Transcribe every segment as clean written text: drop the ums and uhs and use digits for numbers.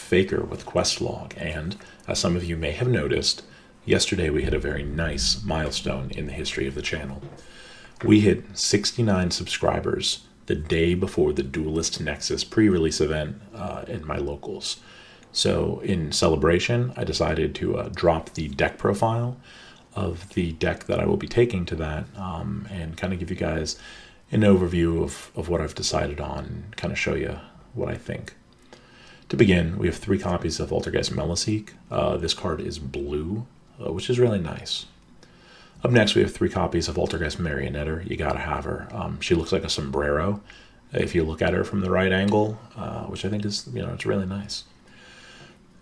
Faker with Questlog, and as some of you may have noticed, yesterday we hit a very nice milestone in the history of the channel. We hit 69 subscribers the day before the Duelist Nexus pre-release event in my locals. So in celebration, I decided to drop the deck profile of the deck that I will be taking to that and kind of give you guys an overview of what I've decided on, kind of show you what I think. To begin, we have 3 copies of Altergeist Meliseek. This card is blue, which is really nice. Up next, we have 3 copies of Altergeist Marionetter. You gotta have her. She looks like a sombrero if you look at her from the right angle, which I think is, it's really nice.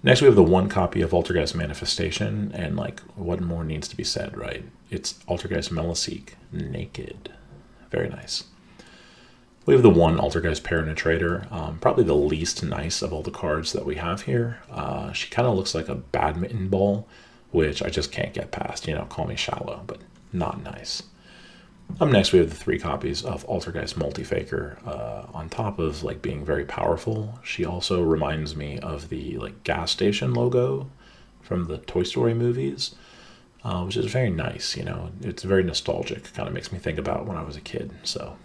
Next, we have the 1 copy of Altergeist Manifestation, and what more needs to be said, right? It's Altergeist Meliseek, naked. Very nice. We have the 1 Altergeist Penetrator, probably the least nice of all the cards that we have here. She kind of looks like a badminton ball, which I just can't get past. Call me shallow, but not nice. Up next, we have the 3 copies of Altergeist Multifaker. On top of being very powerful, she also reminds me of the gas station logo from the Toy Story movies, which is very nice. It's very nostalgic. Kind of makes me think about when I was a kid. So,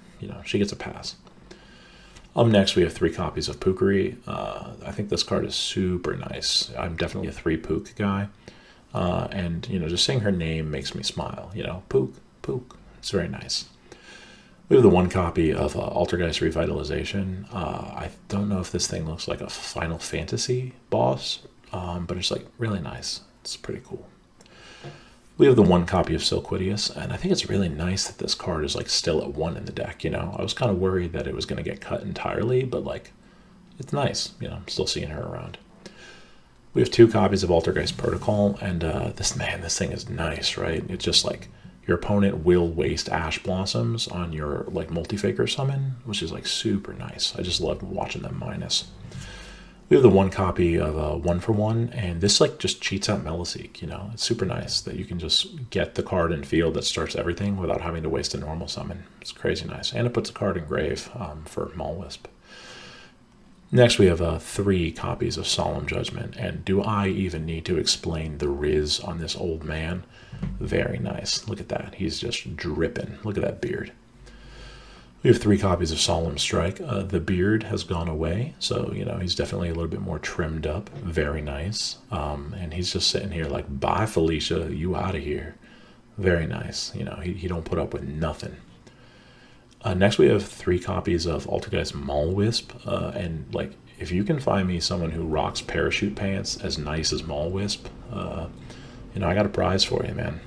she gets a pass. Up next, we have 3 copies of Pukari. I think this card is super nice. I'm definitely a 3 Pook guy. And, just saying her name makes me smile. Pook, Pook. It's very nice. We have the 1 copy of Altergeist Revitalization. I don't know if this thing looks like a Final Fantasy boss, but it's really nice. It's pretty cool. We have the 1 copy of Silquidius, and I think it's really nice that this card is still at 1 in the deck. I was kind of worried that it was going to get cut entirely, but it's nice. I'm still seeing her around. We have 2 copies of Altergeist Protocol, and this thing is nice, right? It's just your opponent will waste Ash Blossoms on your Multifaker summon, which is super nice. I just love watching them minus. We have the 1 copy of 1 for 1, and this just cheats out Meliseek. It's super nice that you can just get the card in field that starts everything without having to waste a normal summon. It's crazy nice, and it puts a card in grave for Maulwisp. Next, we have 3 copies of Solemn Judgment, and do I even need to explain the Riz on this old man? Very nice. Look at that. He's just dripping. Look at that beard. We have 3 copies of Solemn Strike. The beard has gone away, so, he's definitely a little bit more trimmed up. Very nice. And he's just sitting here bye, Felicia, you out of here. Very nice. He don't put up with nothing. Next, we have 3 copies of Altergeist Maulwisp, and if you can find me someone who rocks parachute pants as nice as Maulwisp, I got a prize for you, man.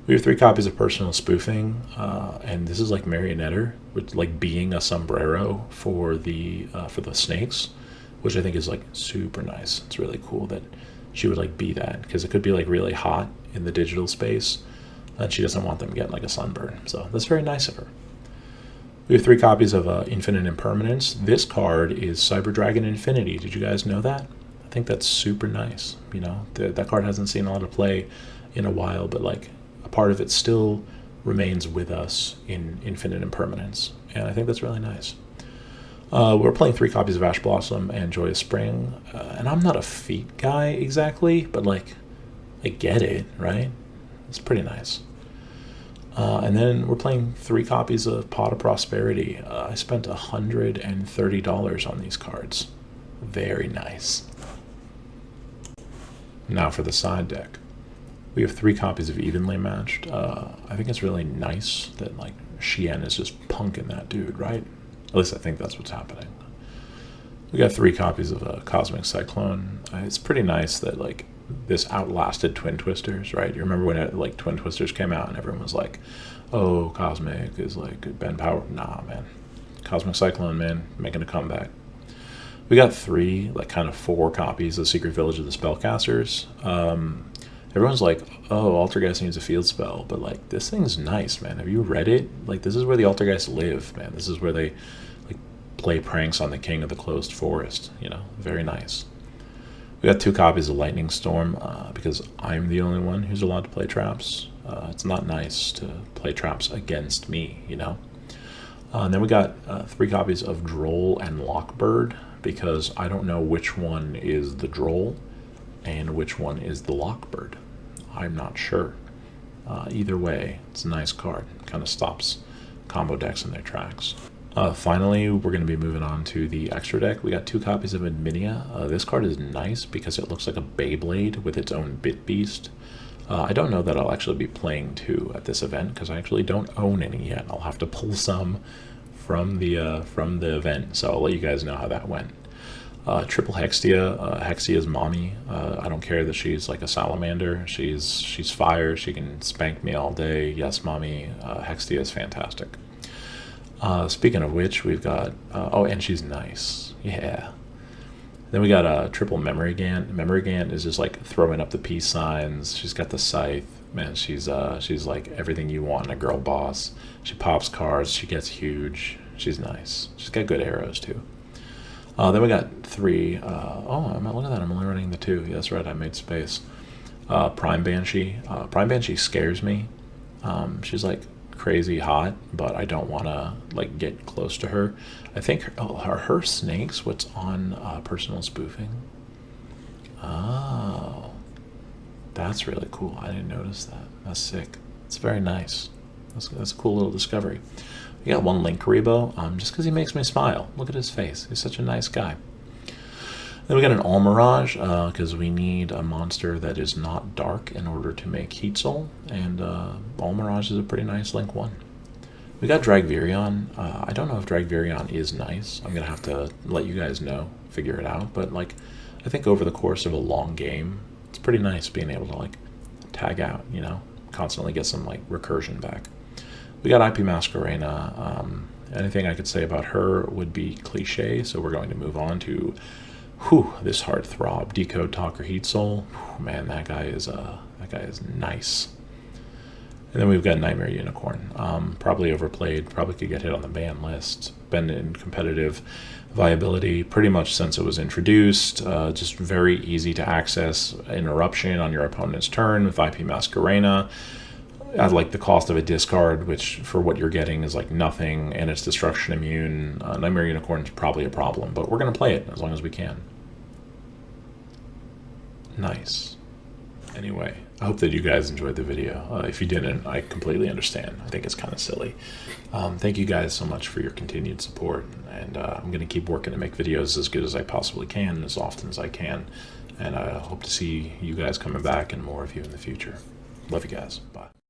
We have 3 copies of Personal Spoofing, and this is Marionetter, with being a sombrero for the snakes, which I think is super nice. It's really cool that she would be that, because it could be really hot in the digital space, and she doesn't want them getting a sunburn. So that's very nice of her. We have 3 copies of Infinite Impermanence. This card is Cyber Dragon Infinity. Did you guys know that? I think that's super nice. That card hasn't seen a lot of play in a while, but a part of it still remains with us in Infinite Impermanence, and I think that's really nice. We're playing 3 copies of Ash Blossom and Joyous Spring, and I'm not a feat guy exactly, but I get it, right? It's pretty nice. And then we're playing 3 copies of Pot of Prosperity. I spent $130 on these cards. Very nice. Now for the side deck. We have 3 copies of Evenly Matched. I think it's really nice that Shien is just punking that dude, right? At least I think that's what's happening. We got 3 copies of Cosmic Cyclone. It's pretty nice that this outlasted Twin Twisters, right? You remember when Twin Twisters came out and everyone was oh, Cosmic is Ben Power. Nah, man. Cosmic Cyclone, man, making a comeback. We got 3, kind of 4 copies of Secret Village of the Spellcasters. Everyone's oh, Altergeist needs a field spell, but this thing's nice, man. Have you read it? This is where the Altergeist live, man. This is where they play pranks on the King of the Closed Forest. Very nice. We got 2 copies of Lightning Storm because I'm the only one who's allowed to play traps. It's not nice to play traps against me, And then we got 3 copies of Droll and Lockbird because I don't know which one is the Droll and which one is the Lockbird. I'm not sure. Either way, it's a nice card. Kind of stops combo decks in their tracks. Finally, we're going to be moving on to the extra deck. We got 2 copies of Adminia. This card is nice because it looks like a Beyblade with its own Bit Beast. I don't know that I'll actually be playing 2 at this event because I actually don't own any yet. I'll have to pull some from the event, so I'll let you guys know how that went. Triple Hextia. Hexia's mommy. I don't care that she's like a salamander. She's fire. She can spank me all day. Yes, mommy. Hextia is fantastic. Speaking of which, we've got oh, and she's nice. Yeah. Then we got a triple Memory Gant. Memory Gant is just like throwing up the peace signs. She's got the scythe. Man, she's like everything you want in a girl boss. She pops cards. She gets huge. She's nice. She's got good arrows too. Then we got 3. Oh, look at that. I'm only running the 2. Yeah, that's right. I made space. Prime Banshee. Prime Banshee scares me. She's like crazy hot, but I don't want to like get close to her. I think her snakes what's on personal spoofing. Oh, that's really cool. I didn't notice that. That's sick. It's very nice. That's a cool little discovery. We got 1 Linkuriboh, just because he makes me smile. Look at his face. He's such a nice guy. Then we got an Almirage, because we need a monster that is not dark in order to make Heat Soul, and Almirage is a pretty nice Link 1. We got Dragvirion. I don't know if Dragvirion is nice. I'm going to have to let you guys know, figure it out, but like, I think over the course of a long game, it's pretty nice being able to like tag out, you know, constantly get some like recursion back. We got IP Masquerena. Anything I could say about her would be cliche, so we're going to move on to this Heartthrob. Decode Talker Heat Soul. Man, that guy is nice. And then we've got Nightmare Unicorn. Probably overplayed, probably could get hit on the ban list. Been in competitive viability pretty much since it was introduced. Just very easy to access interruption on your opponent's turn with IP Masquerena. At like the cost of a discard, which for what you're getting is like nothing, and it's destruction immune. Nightmare Unicorn is probably a problem, but we're going to play it as long as we can. Nice. Anyway, I hope that you guys enjoyed the video. If you didn't, I completely understand. I think it's kind of silly. Thank you guys so much for your continued support, and I'm going to keep working to make videos as good as I possibly can, as often as I can, and I hope to see you guys coming back and more of you in the future. Love you guys. Bye.